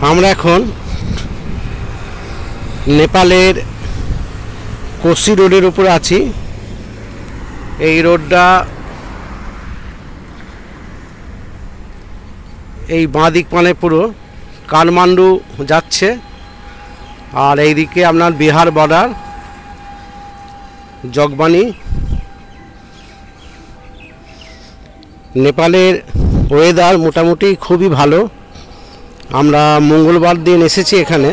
আমরা এখন নেপালের কোসি রোডের উপরে আছি। এই রোডটা এই বাঁ দিক মানে পুরো কাঠমান্ডু যাচ্ছে, আর এইদিকে আপনার বিহার বর্ডার জগবানি। নেপালের ওয়েদার মোটামুটি খুবই ভালো। আমরা মঙ্গলবার দিন এসেছি এখানে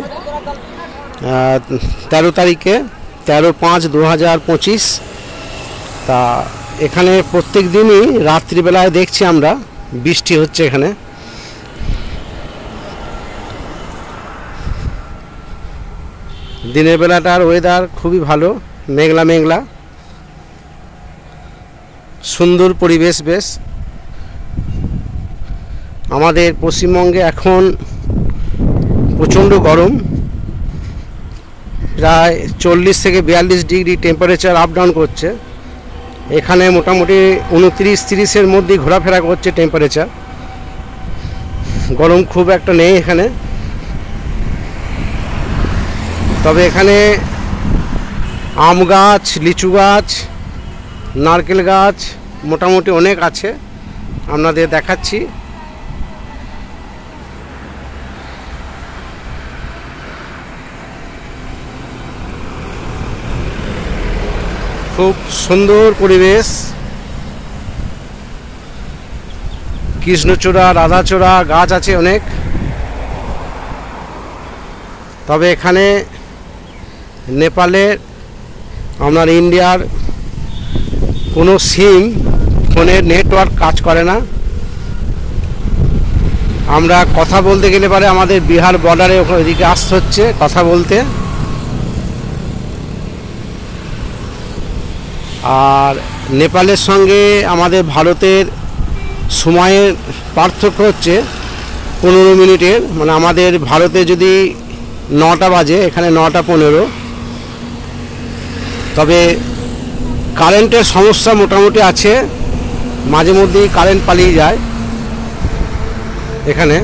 13 তারিখে, 13/5/2025। তা এখানে প্রত্যেক দিনই রাত্রিবেলায় দেখছি আমরা বৃষ্টি হচ্ছে এখানে। দিনের বেলাটার ওয়েদার খুবই ভালো, মেঘলা মেঘলা, সুন্দর পরিবেশ। বেশ আমাদের পশ্চিমবঙ্গে এখন প্রচণ্ড গরম, প্রায় 40 থেকে 42 ডিগ্রি টেম্পারেচার আপ ডাউন করছে। এখানে মোটামুটি 29-30-এর মধ্যেই ঘোরাফেরা করছে টেম্পারেচার। গরম খুব একটা নেই এখানে, তবে এখানে আম গাছ, লিচু গাছ, নারকেল গাছ মোটামুটি অনেক আছে, আপনাদের দেখাচ্ছি। খুব সুন্দর পরিবেশ, কৃষ্ণচূড়া, রাধাচূড়া গাছ আছে অনেক। তবে এখানে নেপালের আপনার ইন্ডিয়ার কোনো সিম ফোনের নেটওয়ার্ক কাজ করে না। আমরা কথা বলতে গেলে পরে আমাদের বিহার বর্ডারে ওদিকে আসতে হচ্ছে কথা বলতে। আর নেপালের সঙ্গে আমাদের ভারতের সময়ের পার্থক্য হচ্ছে 15 মিনিটের, মানে আমাদের ভারতে যদি 9টা বাজে, এখানে 9টা 15। তবে কারেন্টের সমস্যা মোটামুটি আছে, মাঝে মধ্যেই কারেন্ট পালিয়ে যায় এখানে।